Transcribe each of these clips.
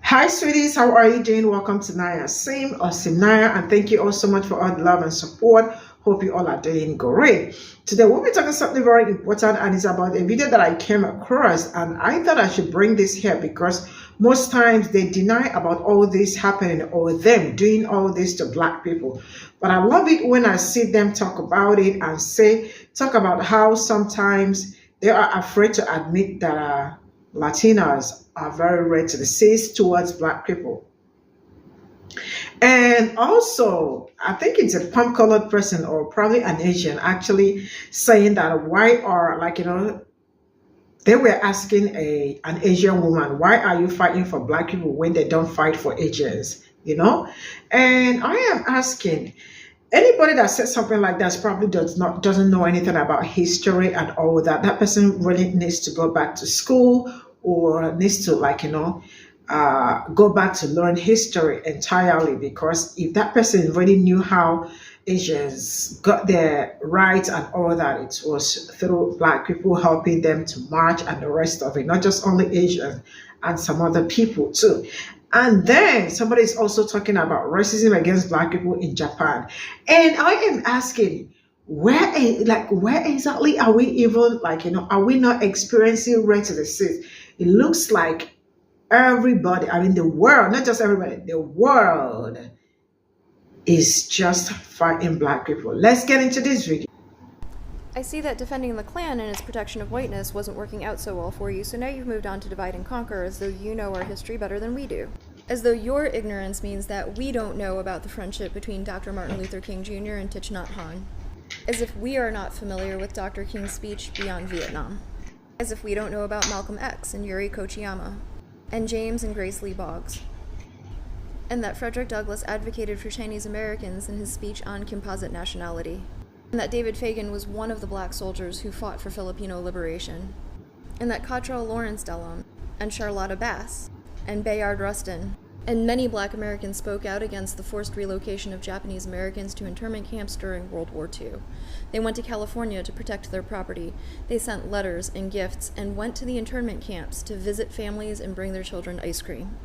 Hi, sweeties. How are you doing? Welcome to Naya Sim or Simnaya, and thank you all so much for all the love and support. Hope you all are doing great. Today, we'll be talking something very important, and it's about a video that I came across, and I thought I should bring this here because most times they deny about all this happening or them doing all this to Black people. But I love it when I see them talk about it and talk about how sometimes they are afraid to admit that Latinas are very racist towards Black people. And also, I think it's a palm colored person or probably an Asian actually saying that why are, they were asking an Asian woman, why are you fighting for Black people when they don't fight for Asians? And I am asking, anybody that says something like that probably doesn't know anything about history and all that. That person really needs to go back to school or needs to go back to learn history entirely, because if that person really knew how Asians got their rights and all that, it was through Black people helping them to march and the rest of it, not just only Asians and some other people too. And then somebody is also talking about racism against Black people in Japan. And I am asking, where exactly are we even are we not experiencing racism? It looks like everybody, I mean the world, not just everybody, the world is just fighting Black people. Let's get into this video. I see that defending the Klan and its protection of whiteness wasn't working out so well for you, so now you've moved on to divide and conquer as though you know our history better than we do. As though your ignorance means that we don't know about the friendship between Dr. Martin Luther King Jr. and Thich Nhat Hanh. As if we are not familiar with Dr. King's speech beyond Vietnam. As if we don't know about Malcolm X and Yuri Kochiyama, and James and Grace Lee Boggs. And that Frederick Douglass advocated for Chinese Americans in his speech on composite nationality. And that David Fagan was one of the Black soldiers who fought for Filipino liberation. And that Cottrell Lawrence Dellum, and Charlotta Bass, and Bayard Rustin, and many Black Americans spoke out against the forced relocation of Japanese Americans to internment camps during World War II. They went to California to protect their property. They sent letters and gifts and went to the internment camps to visit families and bring their children ice cream.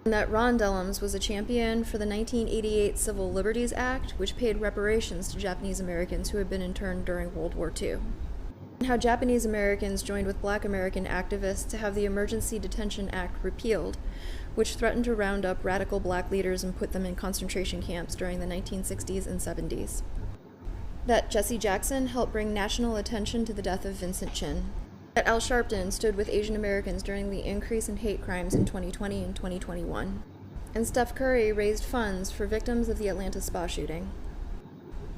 And that Ron Dellums was a champion for the 1988 Civil Liberties Act, which paid reparations to Japanese Americans who had been interned during World War II. And how Japanese Americans joined with Black American activists to have the Emergency Detention Act repealed, which threatened to round up radical Black leaders and put them in concentration camps during the 1960s and 70s. That Jesse Jackson helped bring national attention to the death of Vincent Chin. That Al Sharpton stood with Asian Americans during the increase in hate crimes in 2020 and 2021. And Steph Curry raised funds for victims of the Atlanta spa shooting.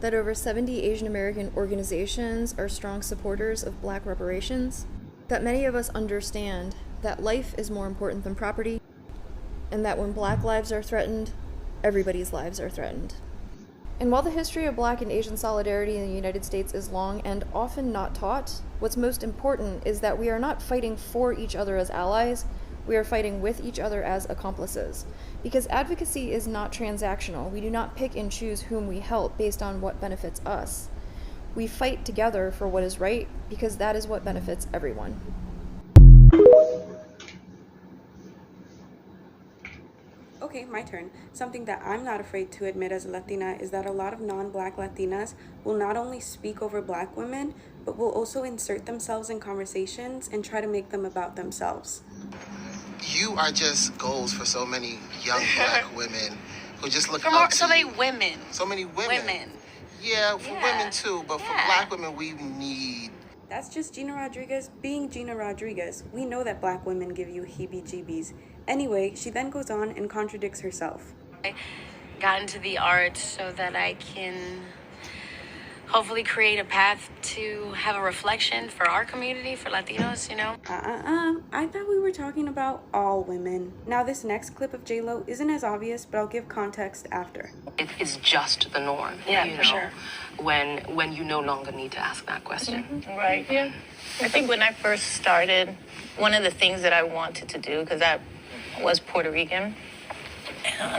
That over 70 Asian American organizations are strong supporters of Black reparations. That many of us understand that life is more important than property, and that when Black lives are threatened, everybody's lives are threatened. And while the history of Black and Asian solidarity in the United States is long and often not taught, what's most important is that we are not fighting for each other as allies, we are fighting with each other as accomplices. Because advocacy is not transactional. We do not pick and choose whom we help based on what benefits us. We fight together for what is right because that is what benefits everyone. Okay, my turn. Something that I'm not afraid to admit as a Latina is that a lot of non-Black Latinas will not only speak over Black women, but will also insert themselves in conversations and try to make them about themselves. You are just goals for so many young Black women who just look up to so many women. So many women. Yeah, for women too, but for Black women, we need... That's just Gina Rodriguez being Gina Rodriguez. We know that Black women give you heebie-jeebies. Anyway, she then goes on and contradicts herself. I got into the arts so that I can hopefully create a path to have a reflection for our community, for Latinos, I thought we were talking about all women. Now this next clip of J-Lo isn't as obvious, but I'll give context after. It's just the norm. Yeah, for sure. When you no longer need to ask that question. Mm-hmm. Right. Yeah. I think when I first started, one of the things that I wanted to do, because I was Puerto Rican,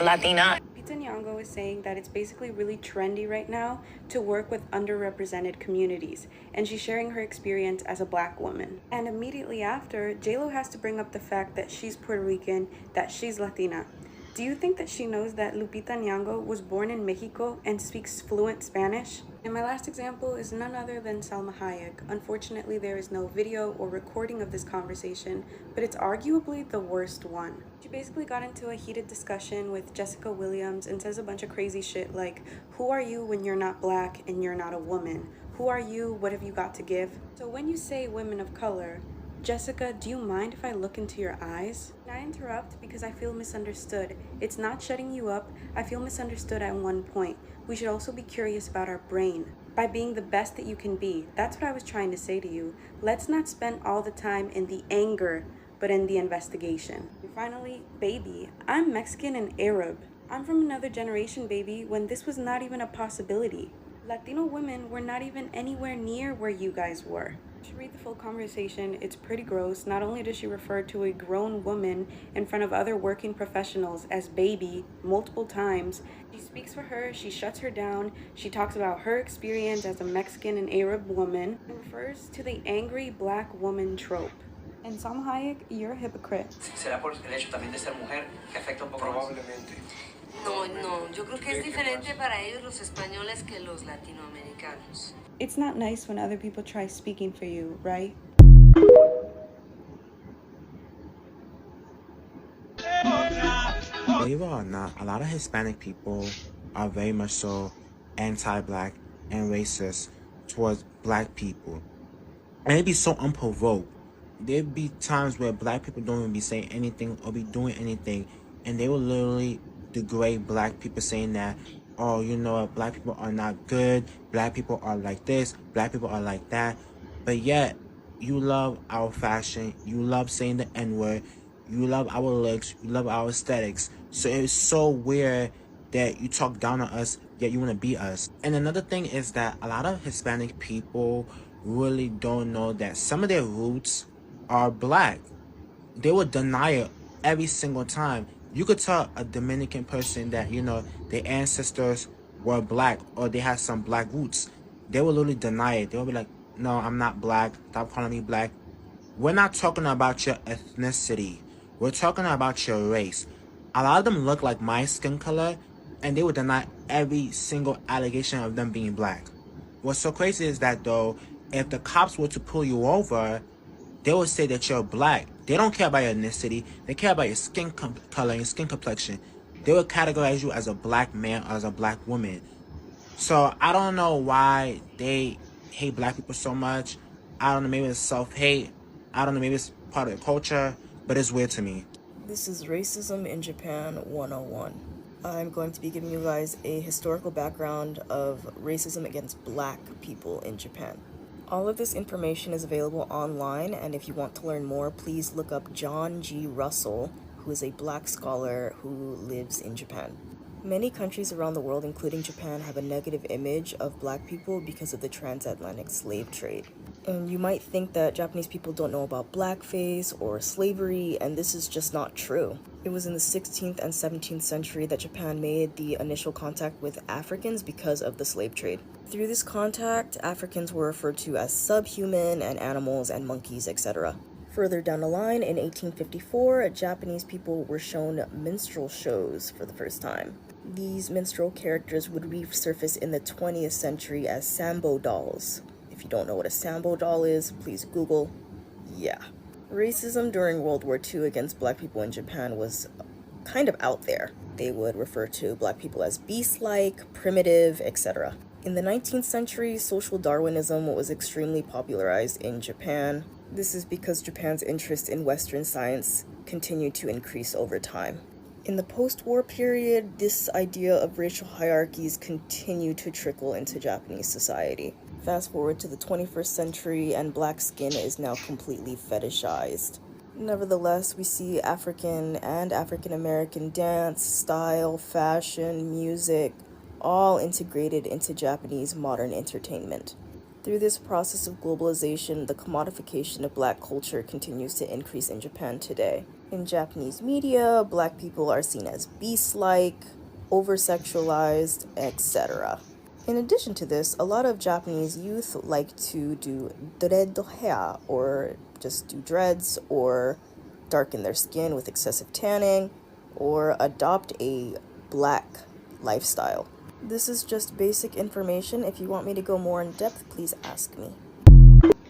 Latina. Lupita Nyong'o is saying that it's basically really trendy right now to work with underrepresented communities, and she's sharing her experience as a black woman. And immediately after, J-Lo has to bring up the fact that she's Puerto Rican, that she's Latina. Do you think that she knows that Lupita Nyong'o was born in Mexico and speaks fluent Spanish? And my last example is none other than Salma Hayek. Unfortunately, there is no video or recording of this conversation, but it's arguably the worst one. She basically got into a heated discussion with Jessica Williams and says a bunch of crazy shit like, who are you when you're not black and you're not a woman? Who are you? What have you got to give? So when you say women of color, Jessica, do you mind if I look into your eyes? And I interrupt because I feel misunderstood. It's not shutting you up. I feel misunderstood at one point. We should also be curious about our brain. By being the best that you can be. That's what I was trying to say to you. Let's not spend all the time in the anger, but in the investigation. And finally, baby, I'm Mexican and Arab. I'm from another generation, baby, when this was not even a possibility. Latino women were not even anywhere near where you guys were. You should read the full conversation. It's pretty gross. Not only does she refer to a grown woman in front of other working professionals as baby multiple times, she speaks for her, she shuts her down, she talks about her experience as a Mexican and Arab woman, and refers to the angry black woman trope. And Salma Hayek, you're a hypocrite. ¿Será por el hecho también de ser mujer que afecta un poco más? Probablemente. No, no, yo creo que es diferente para ellos los españoles que los latinoamericanos. It's not nice when other people try speaking for you, right? Believe it or not, a lot of Hispanic people are very much so anti-black and racist towards black people. And it'd be so unprovoked. There'd be times where black people don't even be saying anything or be doing anything, and they will literally degrade black people, saying that, oh, you know what, black people are not good, black people are like this, black people are like that. But yet, you love our fashion, you love saying the N-word, you love our looks, you love our aesthetics. So it's so weird that you talk down on us, yet you want to be us. And another thing is that a lot of Hispanic people really don't know that some of their roots are black. They will deny it every single time. You could tell a Dominican person that, you know, their ancestors were black or they had some black roots. They will literally deny it. They will be like, no, I'm not black. Stop calling me black. We're not talking about your ethnicity. We're talking about your race. A lot of them look like my skin color, and they would deny every single allegation of them being black. What's so crazy is that, though, if the cops were to pull you over, they would say that you're black. They don't care about your ethnicity. They care about your skin color and your skin complexion. They would categorize you as a black man or as a black woman. So I don't know why they hate black people so much. I don't know, maybe it's self-hate. I don't know, maybe it's part of the culture, but it's weird to me. This is Racism in Japan 101. I'm going to be giving you guys a historical background of racism against black people in Japan. All of this information is available online, and if you want to learn more, please look up John G. Russell, who is a black scholar who lives in Japan. Many countries around the world, including Japan, have a negative image of black people because of the transatlantic slave trade. And you might think that Japanese people don't know about blackface or slavery, and this is just not true. It was in the 16th and 17th century that Japan made the initial contact with Africans because of the slave trade. Through this contact, Africans were referred to as subhuman and animals and monkeys, etc. Further down the line, in 1854, Japanese people were shown minstrel shows for the first time. These minstrel characters would resurface in the 20th century as sambo dolls. If you don't know what a sambo doll is, please Google. Yeah. Racism during World War II against black people in Japan was kind of out there. They would refer to black people as beast-like, primitive, etc. In the 19th century, social Darwinism was extremely popularized in Japan. This is because Japan's interest in Western science continued to increase over time. In the post-war period, this idea of racial hierarchies continued to trickle into Japanese society. Fast forward to the 21st century, and black skin is now completely fetishized. Nevertheless, we see African and African American dance, style, fashion, music, all integrated into Japanese modern entertainment. Through this process of globalization, the commodification of black culture continues to increase in Japan today. In Japanese media, black people are seen as beast-like, over-sexualized, etc. In addition to this, a lot of Japanese youth like to do dread hair, or just do dreads, or darken their skin with excessive tanning, or adopt a black lifestyle. This is just basic information. If you want me to go more in depth, please ask me.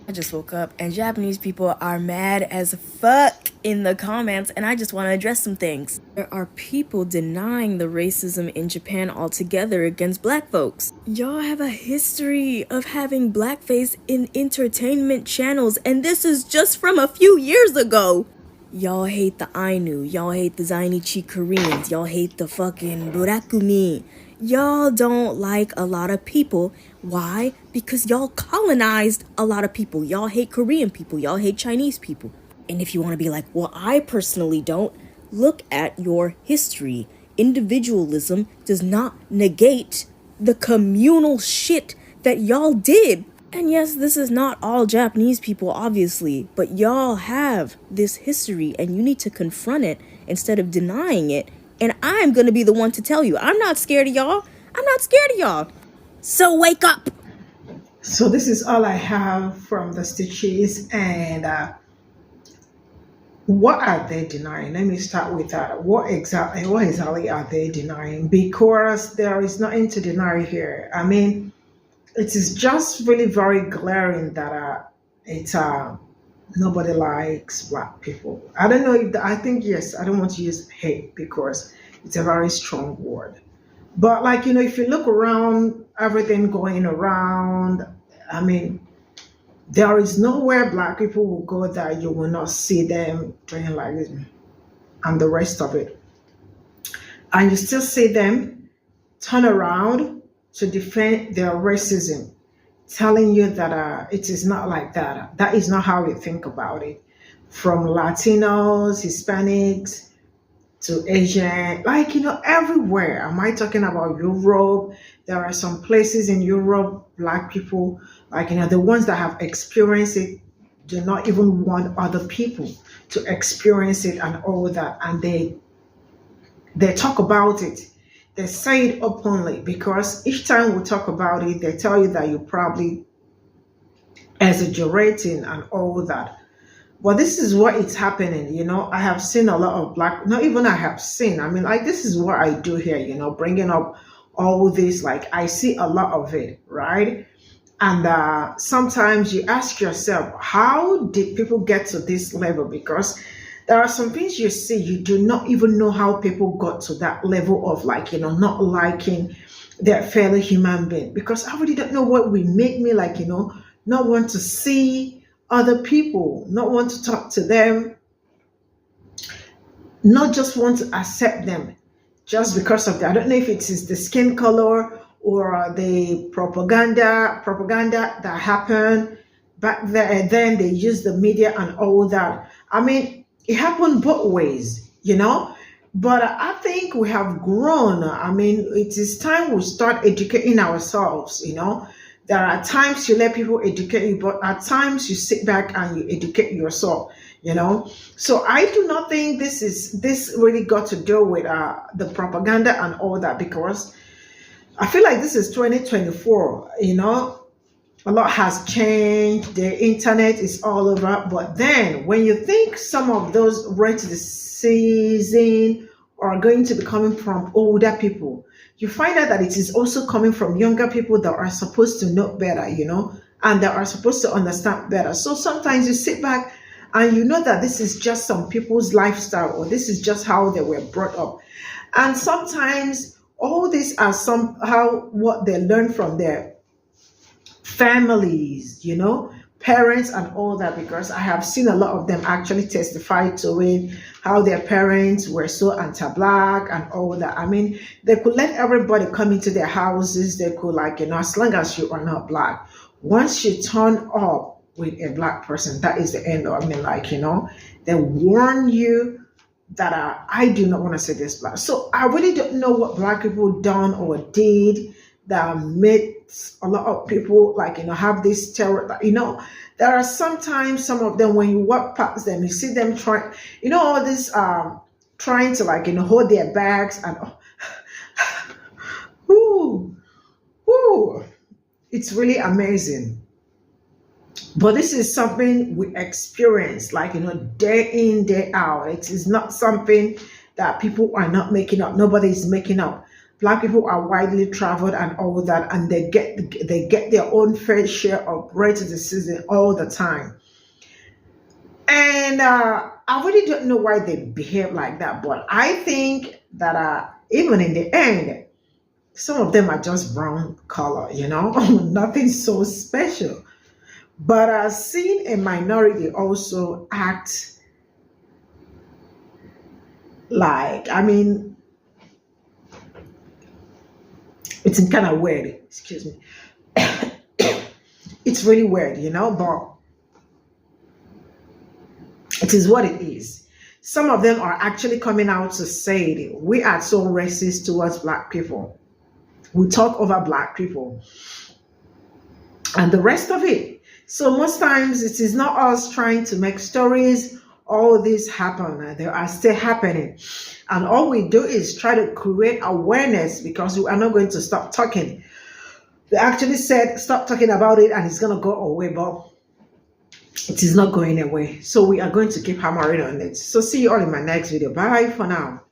I just woke up and Japanese people are mad as fuck in the comments, and I just want to address some things. There are people denying the racism in Japan altogether against black folks. Y'all have a history of having blackface in entertainment channels, and this is just from a few years ago. Y'all hate the Ainu, y'all hate the Zainichi Koreans, y'all hate the fucking Burakumi. Y'all don't like a lot of people. Why? Because y'all colonized a lot of people. Y'all hate Korean people, y'all hate Chinese people. And if you want to be like, well, I personally don't, look at your history. Individualism does not negate the communal shit that y'all did. And yes, this is not all Japanese people, obviously, but y'all have this history and you need to confront it instead of denying it. And I'm gonna be the one to tell you, I'm not scared of y'all. I'm not scared of y'all. So wake up. So this is all I have from the stitches. And what are they denying? Let me start with that. What exactly are they denying? Because there is nothing to deny here. I mean, it is just really very glaring that nobody likes black people. I don't know if I think, yes, I don't want to use hate because it's a very strong word. But like, if you look around, everything going around, I mean, there is nowhere black people will go that you will not see them doing like this and the rest of it. And you still see them turn around to defend their racism, telling you that it is not like that. That is not how we think about it. From Latinos, Hispanics, to Asian, like, everywhere. Am I talking about Europe? There are some places in Europe, black people, like, the ones that have experienced it, do not even want other people to experience it and all that. And they talk about it. They say it openly because each time we talk about it, they tell you that you're probably exaggerating and all that. But this is what is happening. I have seen a lot of black, not even I have seen, I mean, like, this is what I do here, bringing up all this, like, I see a lot of it, right? And sometimes you ask yourself, how did people get to this level? Because there are some things you see, you do not even know how people got to that level of, like, not liking their fellow human being. Because I really don't know what will make me, like, not want to see other people, not want to talk to them, not just want to accept them just because of that. I don't know if it is the skin color or the propaganda that happened back there, and then they use the media and all that. I mean, it happened both ways, but I think we have grown. I mean, it is time we start educating ourselves. There are times you let people educate you, but at times you sit back and you educate yourself. So I do not think this really got to do with the propaganda and all that, because I feel like this is 2024. A lot has changed. The internet is all over. But then when you think some of those racism are going to be coming from older people, you find out that it is also coming from younger people that are supposed to know better, and that are supposed to understand better. So sometimes you sit back and you know that this is just some people's lifestyle, or this is just how they were brought up. And sometimes all these are somehow what they learn from their families, parents and all that, because I have seen a lot of them actually testify to it, how their parents were so anti-black and all that. I mean, they could let everybody come into their houses. They could, like, as long as you are not black, once you turn up with a black person, that is the end of it. I mean, like, they warn you that I do not want to say this black. So I really don't know what black people done or did that made a lot of people, like, have this terror. There are sometimes some of them, when you walk past them, you see them trying, all this trying to, like, hold their bags and Ooh, ooh, it's really amazing. But this is something we experience, like, day in, day out. It is not something that people are not making up. Nobody is making up. Black people are widely traveled and all that, and they get their own fair share of racism all the time. And I really don't know why they behave like that, but I think that even in the end, some of them are just brown color, nothing so special. But seeing a minority also act like, I mean, it's kind of weird, excuse me. It's really weird, but it is what it is. Some of them are actually coming out to say we are so racist towards black people. We talk over black people and the rest of it. So most times it is not us trying to make stories. All this happen. They are still happening. And all we do is try to create awareness because we are not going to stop talking. They actually said stop talking about it and it's going to go away, but it is not going away. So we are going to keep hammering on it. So see you all in my next video. Bye for now.